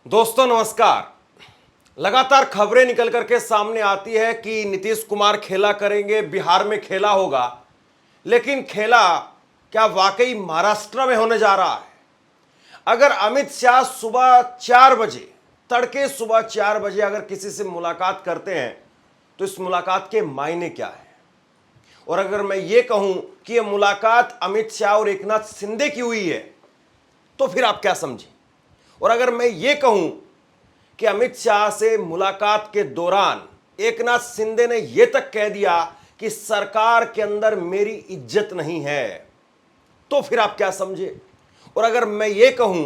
दोस्तों नमस्कार। लगातार खबरें निकल करके सामने आती है कि नीतीश कुमार खेला करेंगे, बिहार में खेला होगा, लेकिन खेला क्या वाकई महाराष्ट्र में होने जा रहा है? अगर अमित शाह सुबह 4 बजे, तड़के सुबह 4 बजे अगर किसी से मुलाकात करते हैं तो इस मुलाकात के मायने क्या है? और अगर मैं ये कहूं कि यह मुलाकात अमित शाह और एकनाथ शिंदे की हुई है तो फिर आप क्या समझें? और अगर मैं ये कहूं कि अमित शाह से मुलाकात के दौरान एकनाथ शिंदे ने यह तक कह दिया कि सरकार के अंदर मेरी इज्जत नहीं है, तो फिर आप क्या समझे? और अगर मैं ये कहूं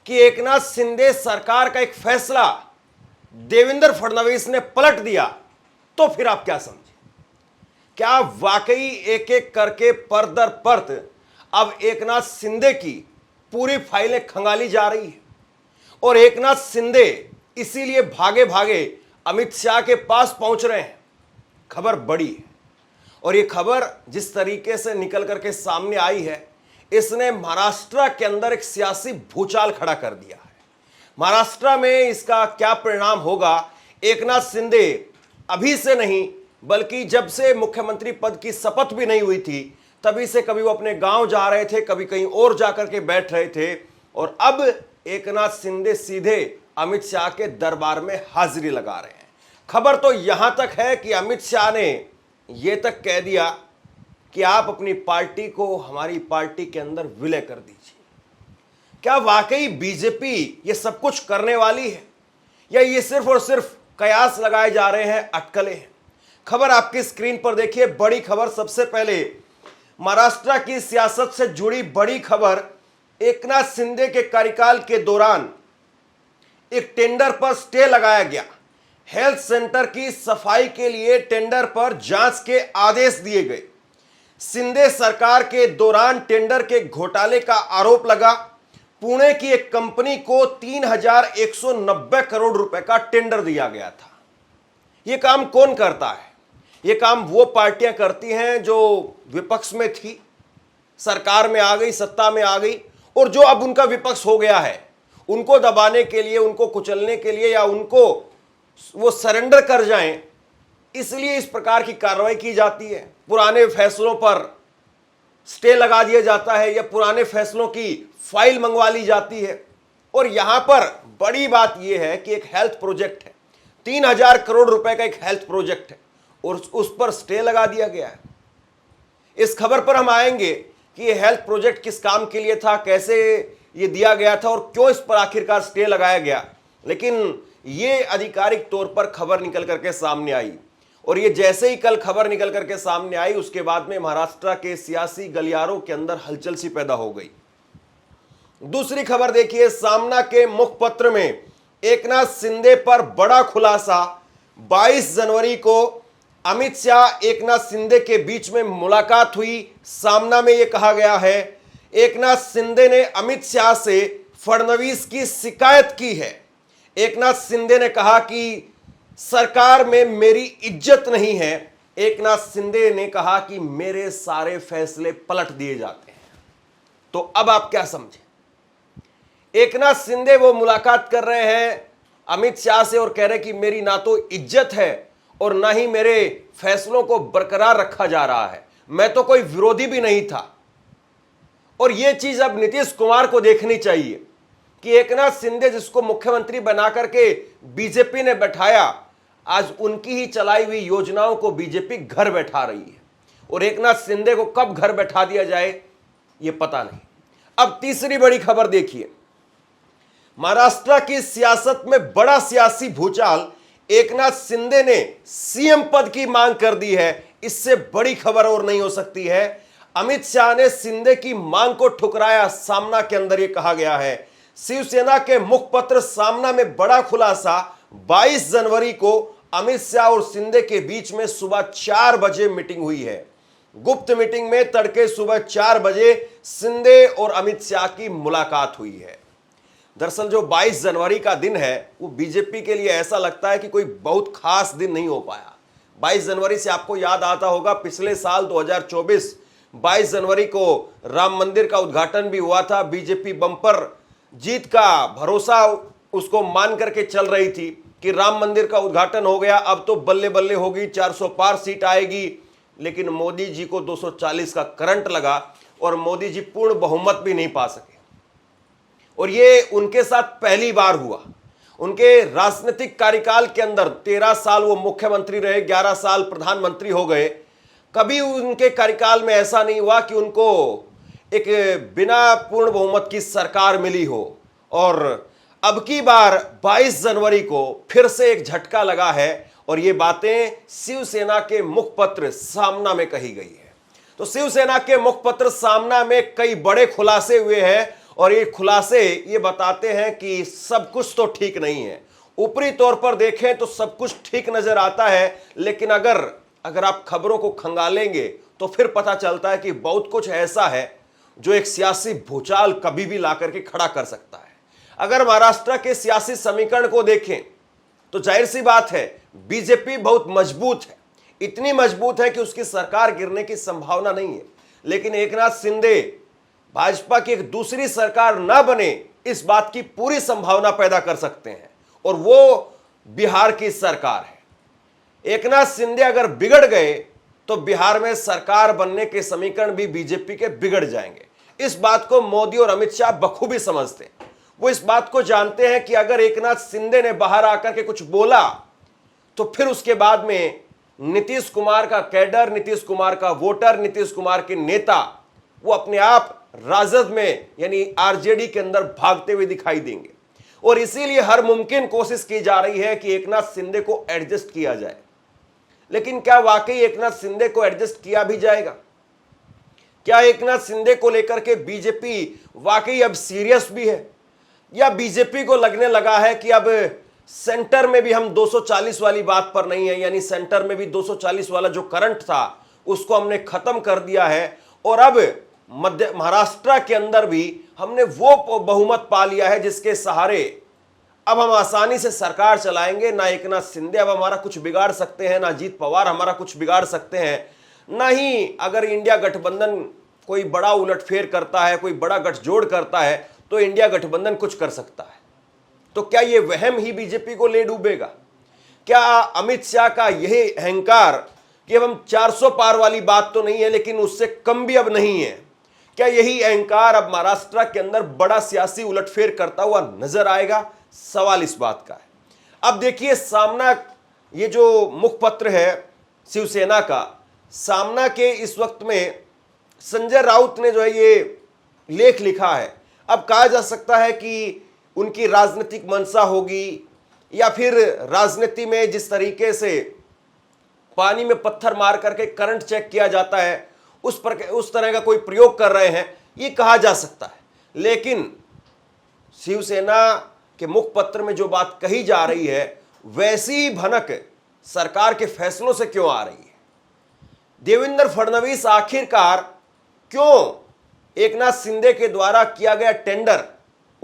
कि एकनाथ शिंदे सरकार का एक फैसला देवेंद्र फडणवीस ने पलट दिया, तो फिर आप क्या समझे? क्या वाकई एक एक करके परत दर परत अब एकनाथ शिंदे की पूरी फाइलें खंगाली जा रही है और एकनाथ शिंदे इसीलिए भागे भागे अमित शाह के पास पहुंच रहे हैं? खबर बड़ी है और ये खबर जिस तरीके से निकल करके सामने आई है, इसने महाराष्ट्र के अंदर एक सियासी भूचाल खड़ा कर दिया है। महाराष्ट्र में इसका क्या परिणाम होगा? एकनाथ शिंदे अभी से नहीं बल्कि जब से मुख्यमंत्री पद की शपथ भी नहीं हुई थी तभी से कभी वो अपने गांव जा रहे थे, कभी कहीं और जाकर के बैठ रहे थे, और अब एकनाथ शिंदे सीधे अमित शाह के दरबार में हाजिरी लगा रहे हैं। खबर तो यहां तक है कि अमित शाह ने यह तक कह दिया कि आप अपनी पार्टी को हमारी पार्टी के अंदर विलय कर दीजिए। क्या वाकई बीजेपी ये सब कुछ करने वाली है या ये सिर्फ और सिर्फ कयास लगाए जा रहे हैं, अटकलें हैं? खबर आपकी स्क्रीन पर देखिए। बड़ी खबर, सबसे पहले महाराष्ट्र की सियासत से जुड़ी बड़ी खबर। एकनाथ शिंदे के कार्यकाल के दौरान एक टेंडर पर स्टे लगाया गया। हेल्थ सेंटर की सफाई के लिए टेंडर पर जांच के आदेश दिए गए। शिंदे सरकार के दौरान टेंडर के घोटाले का आरोप लगा। पुणे की एक कंपनी को 3,190 करोड़ रुपए का टेंडर दिया गया था। यह काम कौन करता है? ये काम वो पार्टियां करती हैं जो विपक्ष में थी, सरकार में आ गई, सत्ता में आ गई, और जो अब उनका विपक्ष हो गया है उनको दबाने के लिए, उनको कुचलने के लिए, या उनको वो सरेंडर कर जाएं, इसलिए इस प्रकार की कार्रवाई की जाती है। पुराने फैसलों पर स्टे लगा दिया जाता है या पुराने फैसलों की फाइल मंगवा ली जाती है। और यहां पर बड़ी बात यह है कि एक हेल्थ प्रोजेक्ट है, 3,000 करोड़ रुपए का एक हेल्थ प्रोजेक्ट है और उस पर स्टे लगा दिया गया है। इस खबर पर हम आएंगे कि यह हेल्थ प्रोजेक्ट किस काम के लिए था, कैसे ये दिया गया था और क्यों इस पर आखिरकार स्टे लगाया गया। लेकिन ये आधिकारिक तौर पर खबर निकल करके सामने आई, और ये जैसे ही कल खबर निकल करके सामने आई उसके बाद में महाराष्ट्र के सियासी गलियारों के अंदर हलचल सी पैदा हो गई। दूसरी खबर देखिए, सामना के मुखपत्र में एकनाथ शिंदे पर बड़ा खुलासा। 22 जनवरी को अमित शाह एकनाथ शिंदे के बीच में मुलाकात हुई। सामना में यह कहा गया है, एकनाथ शिंदे ने अमित शाह से फडणवीस की शिकायत की है। एकनाथ शिंदे ने कहा कि सरकार में मेरी इज्जत नहीं है। एकनाथ शिंदे ने कहा कि मेरे सारे फैसले पलट दिए जाते हैं। तो अब आप क्या समझे? एकनाथ शिंदे वो मुलाकात कर रहे हैं अमित शाह से और कह रहे कि मेरी ना तो इज्जत है और ना ही मेरे फैसलों को बरकरार रखा जा रहा है, मैं तो कोई विरोधी भी नहीं था। और यह चीज अब नीतीश कुमार को देखनी चाहिए कि एकनाथ शिंदे जिसको मुख्यमंत्री बना करके बीजेपी ने बैठाया, आज उनकी ही चलाई हुई योजनाओं को बीजेपी घर बैठा रही है, और एकनाथ शिंदे को कब घर बैठा दिया जाए यह पता नहीं। अब तीसरी बड़ी खबर देखिए, महाराष्ट्र की सियासत में बड़ा सियासी भूचाल। एकनाथ शिंदे ने सीएम पद की मांग कर दी है। इससे बड़ी खबर और नहीं हो सकती है। अमित शाह ने शिंदे की मांग को ठुकराया। सामना के अंदर यह कहा गया है, शिवसेना के मुखपत्र सामना में बड़ा खुलासा। 22 जनवरी को अमित शाह और शिंदे के बीच में सुबह 4 बजे मीटिंग हुई है। गुप्त मीटिंग में तड़के सुबह 4 बजे शिंदे और अमित शाह की मुलाकात हुई है। दरअसल जो 22 जनवरी का दिन है वो बीजेपी के लिए ऐसा लगता है कि कोई बहुत खास दिन नहीं हो पाया। 22 जनवरी से आपको याद आता होगा, पिछले साल 2024 22 जनवरी को राम मंदिर का उद्घाटन भी हुआ था। बीजेपी बम्पर जीत का भरोसा उसको मान करके चल रही थी कि राम मंदिर का उद्घाटन हो गया, अब तो बल्ले बल्ले होगी, 400 पार सीट आएगी। लेकिन मोदी जी को 240 का करंट लगा और मोदी जी पूर्ण बहुमत भी नहीं पा सके। और ये उनके साथ पहली बार हुआ। उनके राजनीतिक कार्यकाल के अंदर 13 साल वो मुख्यमंत्री रहे, 11 साल प्रधानमंत्री हो गए, कभी उनके कार्यकाल में ऐसा नहीं हुआ कि उनको एक बिना पूर्ण बहुमत की सरकार मिली हो। और अब की बार 22 जनवरी को फिर से एक झटका लगा है और ये बातें शिवसेना के मुखपत्र सामना में कही गई है। तो शिवसेना के मुखपत्र सामना में कई बड़े खुलासे हुए हैं और ये खुलासे ये बताते हैं कि सब कुछ तो ठीक नहीं है। ऊपरी तौर पर देखें तो सब कुछ ठीक नजर आता है, लेकिन अगर आप खबरों को खंगालेंगे तो फिर पता चलता है कि बहुत कुछ ऐसा है जो एक सियासी भूचाल कभी भी ला करके खड़ा कर सकता है। अगर महाराष्ट्र के सियासी समीकरण को देखें तो जाहिर सी बात है बीजेपी बहुत मजबूत है, इतनी मजबूत है कि उसकी सरकार गिरने की संभावना नहीं है। लेकिन एकनाथ शिंदे भाजपा की एक दूसरी सरकार ना बने, इस बात की पूरी संभावना पैदा कर सकते हैं और वो बिहार की सरकार है। एकनाथ शिंदे अगर बिगड़ गए तो बिहार में सरकार बनने के समीकरण भी बीजेपी के बिगड़ जाएंगे। इस बात को मोदी और अमित शाह बखूबी समझते हैं। वो इस बात को जानते हैं कि अगर एकनाथ शिंदे ने बाहर आकर के कुछ बोला तो फिर उसके बाद में नीतीश कुमार का कैडर, नीतीश कुमार का वोटर, नीतीश कुमार के नेता वो अपने आप राजद में यानी आरजेडी के अंदर भागते हुए दिखाई देंगे। और इसीलिए हर मुमकिन कोशिश की जा रही है कि एकनाथ शिंदे को एडजस्ट किया जाए। लेकिन क्या वाकई एकनाथ शिंदे को एडजस्ट किया भी जाएगा? क्या एकनाथ शिंदे को लेकर के बीजेपी वाकई अब सीरियस भी है, या बीजेपी को लगने लगा है कि अब सेंटर में भी हम 240 वाली बात पर नहीं है, यानी सेंटर में भी 240 वाला जो करंट था उसको हमने खत्म कर दिया है और अब मध्य महाराष्ट्र के अंदर भी हमने वो बहुमत पा लिया है जिसके सहारे अब हम आसानी से सरकार चलाएंगे। ना एकनाथ शिंदे अब हमारा कुछ बिगाड़ सकते हैं, ना अजीत पवार हमारा कुछ बिगाड़ सकते हैं, ना ही अगर इंडिया गठबंधन कोई बड़ा उलटफेर करता है, कोई बड़ा गठजोड़ करता है तो इंडिया गठबंधन कुछ कर सकता है। तो क्या ये वहम ही बीजेपी को ले डूबेगा? क्या अमित शाह का यही अहंकार कि अब हम 400 पार वाली बात तो नहीं है लेकिन उससे कम भी अब नहीं है, क्या यही अहंकार अब महाराष्ट्र के अंदर बड़ा सियासी उलटफेर करता हुआ नजर आएगा? सवाल इस बात का है। अब देखिए सामना, ये जो मुखपत्र है शिवसेना का, सामना के इस वक्त में संजय राउत ने जो है ये लेख लिखा है। अब कहा जा सकता है कि उनकी राजनीतिक मंशा होगी या फिर राजनीति में जिस तरीके से पानी में पत्थर मार करके करंट चेक किया जाता है उस तरह का कोई प्रयोग कर रहे हैं, ये कहा जा सकता है। लेकिन शिवसेना के मुखपत्र में जो बात कही जा रही है वैसी भनक सरकार के फैसलों से क्यों आ रही है? देवेंद्र फडणवीस आखिरकार क्यों एकनाथ शिंदे के द्वारा किया गया टेंडर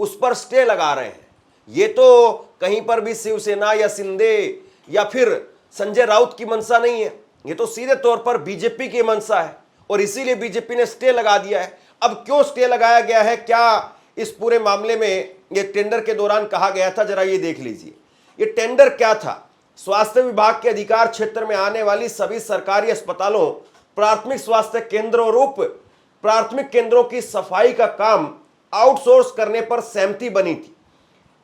उस पर स्टे लगा रहे हैं? ये तो कहीं पर भी शिवसेना या शिंदे या फिर संजय राउत की मंशा नहीं है, ये तो सीधे तौर पर बीजेपी की मंशा है और इसीलिए बीजेपी ने स्टे लगा दिया है। अब क्यों स्टे लगाया गया है, क्या इस पूरे मामले में ये टेंडर के दौरान कहा गया था, जरा ये देख लीजिए। ये टेंडर क्या था? स्वास्थ्य विभाग के अधिकार क्षेत्र में आने वाली सभी सरकारी अस्पतालों, प्राथमिक स्वास्थ्य केंद्रों और उप प्राथमिक केंद्रों की सफाई का काम आउटसोर्स करने पर सहमति बनी थी।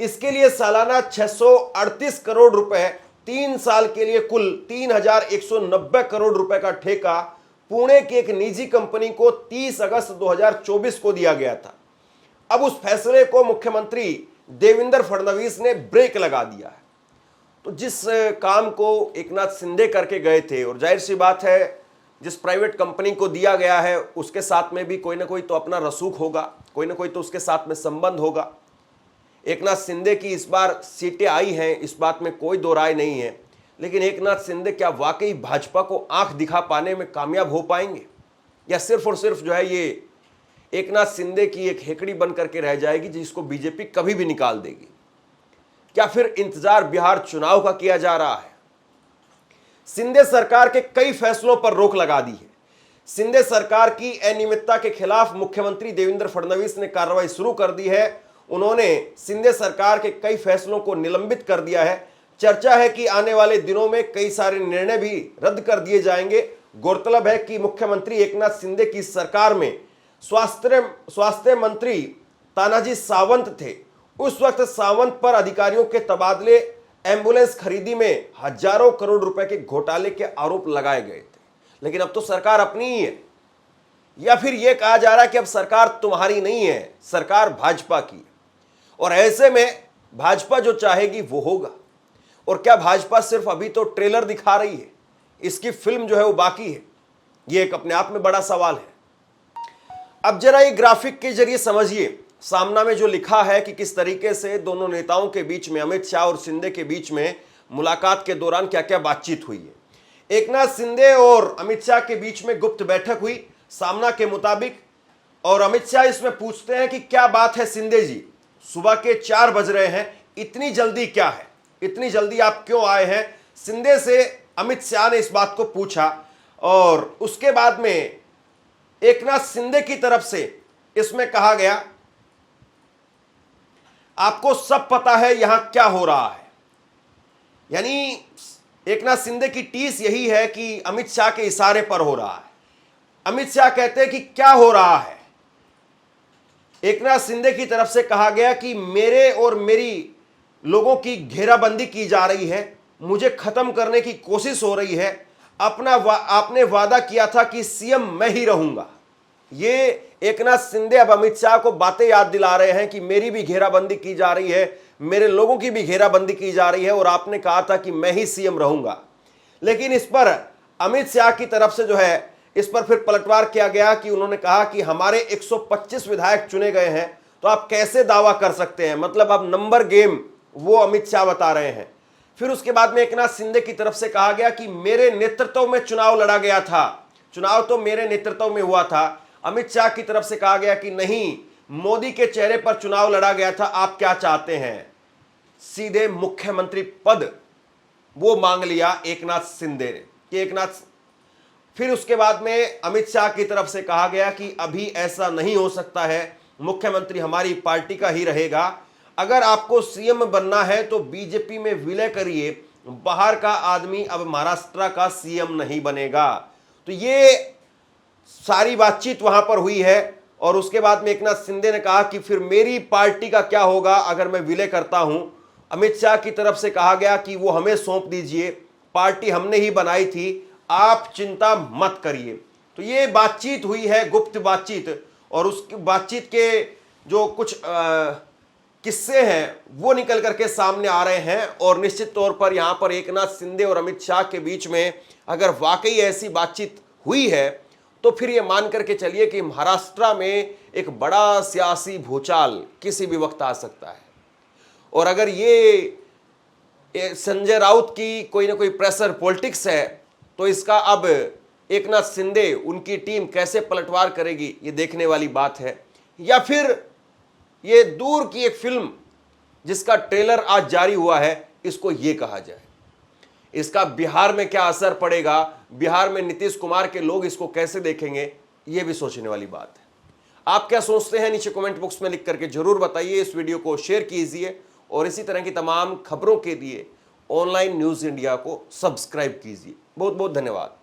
इसके लिए सालाना 638 करोड़ रुपए, 3 साल के लिए कुल 3190 करोड़ रुपए का ठेका पुणे की एक निजी कंपनी को 30 अगस्त 2024 को दिया गया था। अब उस फैसले को मुख्यमंत्री देवेंद्र फडणवीस ने ब्रेक लगा दिया है। तो जिस काम को एकनाथ शिंदे करके गए थे, और जाहिर सी बात है जिस प्राइवेट कंपनी को दिया गया है उसके साथ में भी कोई ना कोई तो अपना रसूख होगा, कोई ना कोई तो उसके साथ में संबंध होगा। एकनाथ शिंदे की इस बार सीटें आई हैं, इस बात में कोई दो राय नहीं है, लेकिन एकनाथ शिंदे क्या वाकई भाजपा को आंख दिखा पाने में कामयाब हो पाएंगे, या सिर्फ और सिर्फ जो है ये एकनाथ शिंदे की एक हेकड़ी बन करके रह जाएगी जिसको बीजेपी कभी भी निकाल देगी? क्या फिर इंतजार बिहार चुनाव का किया जा रहा है? शिंदे सरकार के कई फैसलों पर रोक लगा दी है। शिंदे सरकार की अनियमितता के खिलाफ मुख्यमंत्री देवेंद्र फडणवीस ने कार्रवाई शुरू कर दी है। उन्होंने शिंदे सरकार के कई फैसलों को निलंबित कर दिया है। चर्चा है कि आने वाले दिनों में कई सारे निर्णय भी रद्द कर दिए जाएंगे। गौरतलब है कि मुख्यमंत्री एकनाथ शिंदे की सरकार में स्वास्थ्य मंत्री तानाजी सावंत थे। उस वक्त सावंत पर अधिकारियों के तबादले, एम्बुलेंस खरीदी में हजारों करोड़ रुपए के घोटाले के आरोप लगाए गए थे। लेकिन अब तो सरकार अपनी ही है, या फिर यह कहा जा रहा है कि अब सरकार तुम्हारी नहीं है, सरकार भाजपा की है। और ऐसे में भाजपा जो चाहेगी वो होगा। और क्या भाजपा सिर्फ अभी तो ट्रेलर दिखा रही है, इसकी फिल्म जो है वो बाकी है? ये एक अपने आप में बड़ा सवाल है। अब जरा ये ग्राफिक के जरिए समझिए सामना में जो लिखा है कि किस तरीके से दोनों नेताओं के बीच में, अमित शाह और शिंदे के बीच में मुलाकात के दौरान क्या क्या बातचीत हुई है। एकनाथ शिंदे और अमित शाह के बीच में गुप्त बैठक हुई सामना के मुताबिक, और अमित शाह इसमें पूछते हैं कि क्या बात है शिंदे जी, सुबह के 4 बज रहे हैं, इतनी जल्दी क्या है, इतनी जल्दी आप क्यों आए हैं? शिंदे से अमित शाह ने इस बात को पूछा। और उसके बाद में एकनाथ शिंदे की तरफ से इसमें कहा गया, आपको सब पता है यहां क्या हो रहा है। यानी एकनाथ शिंदे की टीस यही है कि अमित शाह के इशारे पर हो रहा है। अमित शाह कहते हैं कि क्या हो रहा है। एकनाथ शिंदे की तरफ से कहा गया कि मेरे और मेरी लोगों की घेराबंदी की जा रही है, मुझे खत्म करने की कोशिश हो रही है। आपने वादा किया था कि सीएम मैं ही रहूंगा। ये एकनाथ शिंदे अब अमित शाह को बातें याद दिला रहे हैं कि मेरी भी घेराबंदी की जा रही है, मेरे लोगों की भी घेराबंदी की जा रही है, और आपने कहा था कि मैं ही सीएम रहूंगा। लेकिन इस पर अमित शाह की तरफ से जो है इस पर फिर पलटवार किया गया कि उन्होंने कहा कि हमारे 125 विधायक चुने गए हैं, तो आप कैसे दावा कर सकते हैं? मतलब अब नंबर गेम वो अमित शाह बता रहे हैं। फिर उसके बाद में एकनाथ शिंदे की तरफ से कहा गया कि मेरे नेतृत्व में चुनाव लड़ा गया था, चुनाव तो मेरे नेतृत्व में हुआ था। अमित शाह की तरफ से कहा गया कि नहीं, मोदी के चेहरे पर चुनाव लड़ा गया था, आप क्या चाहते हैं? सीधे मुख्यमंत्री पद वो मांग लिया एकनाथ शिंदे ने कि एकनाथ। फिर उसके बाद में अमित शाह की तरफ से कहा गया कि अभी ऐसा नहीं हो सकता है, मुख्यमंत्री हमारी पार्टी का ही रहेगा। अगर आपको सीएम बनना है तो बीजेपी में विलय करिए, बाहर का आदमी अब महाराष्ट्र का सीएम नहीं बनेगा। तो ये सारी बातचीत वहां पर हुई है। और उसके बाद में एकनाथ शिंदे ने कहा कि फिर मेरी पार्टी का क्या होगा अगर मैं विलय करता हूं? अमित शाह की तरफ से कहा गया कि वो हमें सौंप दीजिए, पार्टी हमने ही बनाई थी, आप चिंता मत करिए। तो ये बातचीत हुई है, गुप्त बातचीत। और उस बातचीत के जो कुछ किस्से हैं वो निकल करके सामने आ रहे हैं। और निश्चित तौर पर यहां पर एकनाथ शिंदे और अमित शाह के बीच में अगर वाकई ऐसी बातचीत हुई है तो फिर ये मान करके चलिए कि महाराष्ट्र में एक बड़ा सियासी भूचाल किसी भी वक्त आ सकता है। और अगर ये संजय राउत की कोई ना कोई प्रेशर पॉलिटिक्स है तो इसका अब एकनाथ शिंदे, उनकी टीम कैसे पलटवार करेगी, ये देखने वाली बात है। या फिर ये दूर की एक फिल्म जिसका ट्रेलर आज जारी हुआ है, इसको ये कहा जाए। इसका बिहार में क्या असर पड़ेगा, बिहार में नीतीश कुमार के लोग इसको कैसे देखेंगे, ये भी सोचने वाली बात है। आप क्या सोचते हैं नीचे कमेंट बॉक्स में लिख करके जरूर बताइए। इस वीडियो को शेयर कीजिए और इसी तरह की तमाम खबरों के लिए ऑनलाइन न्यूज़ इंडिया को सब्सक्राइब कीजिए। बहुत बहुत धन्यवाद।